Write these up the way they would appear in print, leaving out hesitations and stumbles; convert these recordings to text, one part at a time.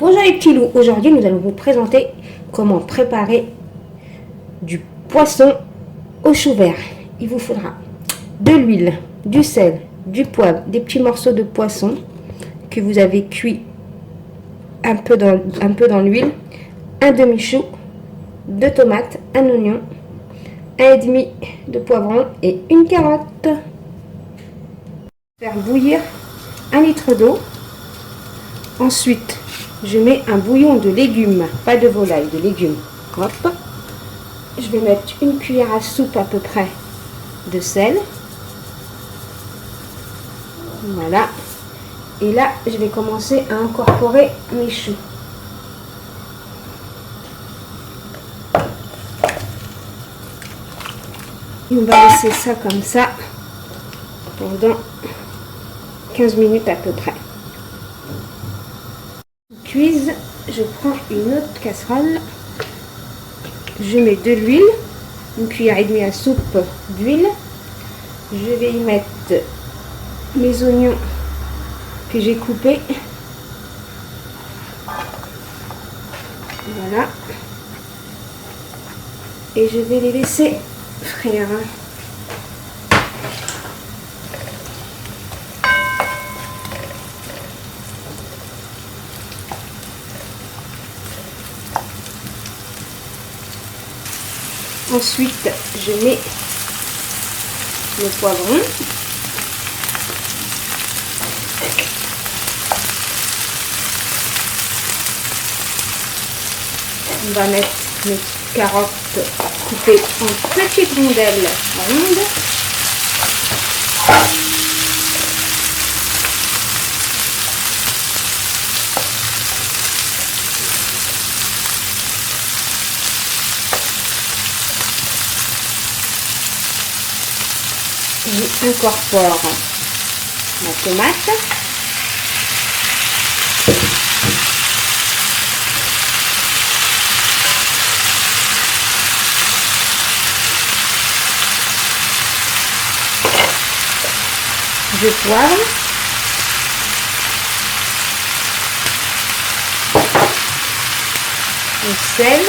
Bonjour les petits loups, aujourd'hui nous allons vous présenter comment préparer du poisson au chou vert. Il vous faudra de l'huile, du sel, du poivre, des petits morceaux de poisson que vous avez cuit un peu dans l'huile, un demi-chou, 2 tomates, un oignon, 1,5 de poivron et une carotte. Faire bouillir 1 litre d'eau. Ensuite, je mets un bouillon de légumes, pas de volaille, de légumes. Hop. Je vais mettre une cuillère à soupe à peu près de sel. Voilà. Et là, je vais commencer à incorporer mes choux. Et on va laisser ça comme ça pendant 15 minutes à peu près. Cuise, je prends une autre casserole, je mets de l'huile, 1,5 cuillère à soupe d'huile, je vais y mettre mes oignons que j'ai coupés, voilà, et je vais les laisser frire. Ensuite, je mets le poivron. On va mettre mes carottes coupées en petites rondelles rondes. J'incorpore ma tomate, je poivre, le sel,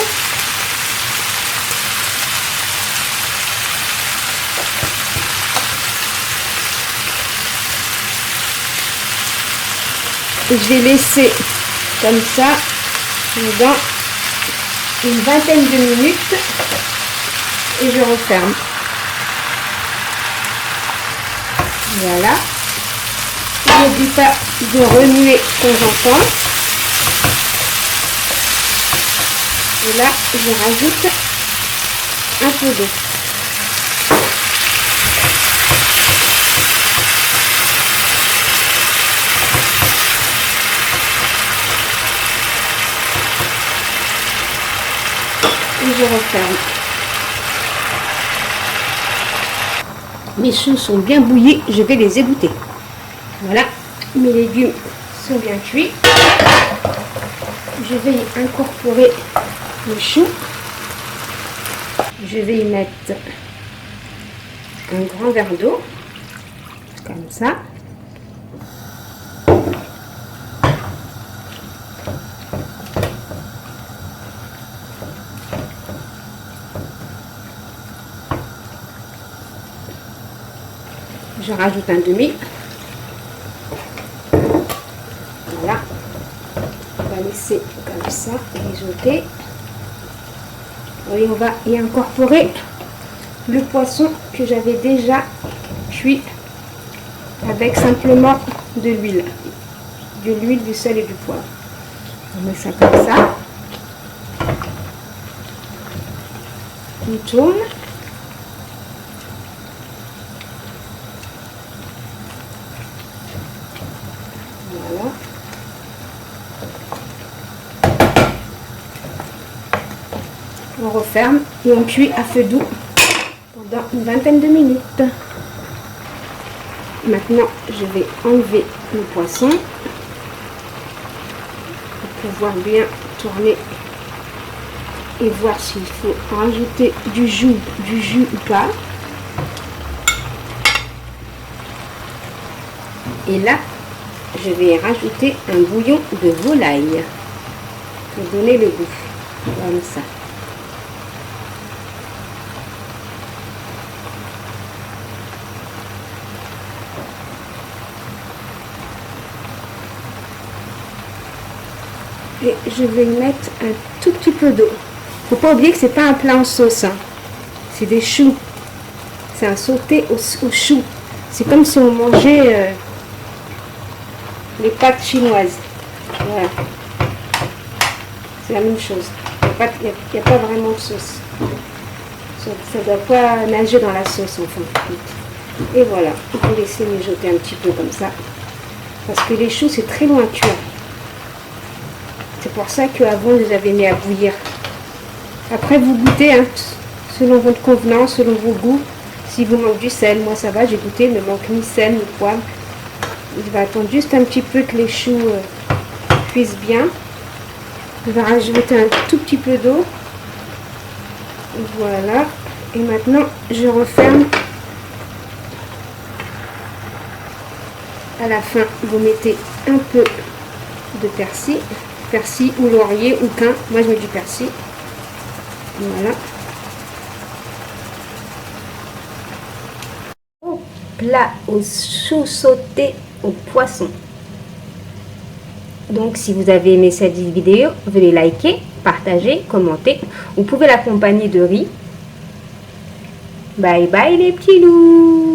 et je vais laisser comme ça pendant une vingtaine de minutes et je referme. Voilà. N'oublie pas de remuer de temps en temps. Et là, je rajoute un peu d'eau. Et je referme. Mes choux sont bien bouillis, je vais les égoutter. Voilà, mes légumes sont bien cuits. Je vais y incorporer le chou. Je vais y mettre un grand verre d'eau, comme ça. Je rajoute un demi. Voilà. On va laisser comme ça mijoter. Et on va y incorporer le poisson que j'avais déjà cuit avec simplement de l'huile. De l'huile, du sel et du poivre. On met ça comme ça. On tourne. Voilà. On referme et on cuit à feu doux pendant une vingtaine de minutes. Maintenant, je vais enlever le poisson pour pouvoir bien tourner et voir s'il faut rajouter du jus ou pas. Et là, je vais rajouter un bouillon de volaille. pour donner le goût. Comme ça. Et je vais mettre un tout petit peu d'eau. Faut pas oublier que c'est pas un plat en sauce, hein. C'est des choux. C'est un sauté au chou. C'est comme si on mangeait les pâtes chinoises. Voilà. C'est la même chose. Il n'y a pas vraiment de sauce. Ça ne doit pas nager dans la sauce en fin de compte. Et voilà. Vous laissez mijoter un petit peu comme ça. Parce que les choux, c'est très long à cuire. C'est pour ça qu'avant, je les avais mis à bouillir. Après, vous goûtez, hein, selon votre convenance, selon vos goûts. Si vous manque du sel, moi ça va, j'ai goûté, il ne manque ni sel ni poivre. Je vais attendre juste un petit peu que les choux cuisent bien. Je vais rajouter un tout petit peu d'eau. Voilà. Et maintenant, je referme. À la fin, vous mettez un peu de persil. Persil ou laurier ou thym. Moi, je mets du persil. Voilà. Plat aux choux sautés au poisson. Donc si vous avez aimé cette vidéo, veuillez liker, partager, commenter. Vous pouvez l'accompagner de riz. Bye bye les petits loups.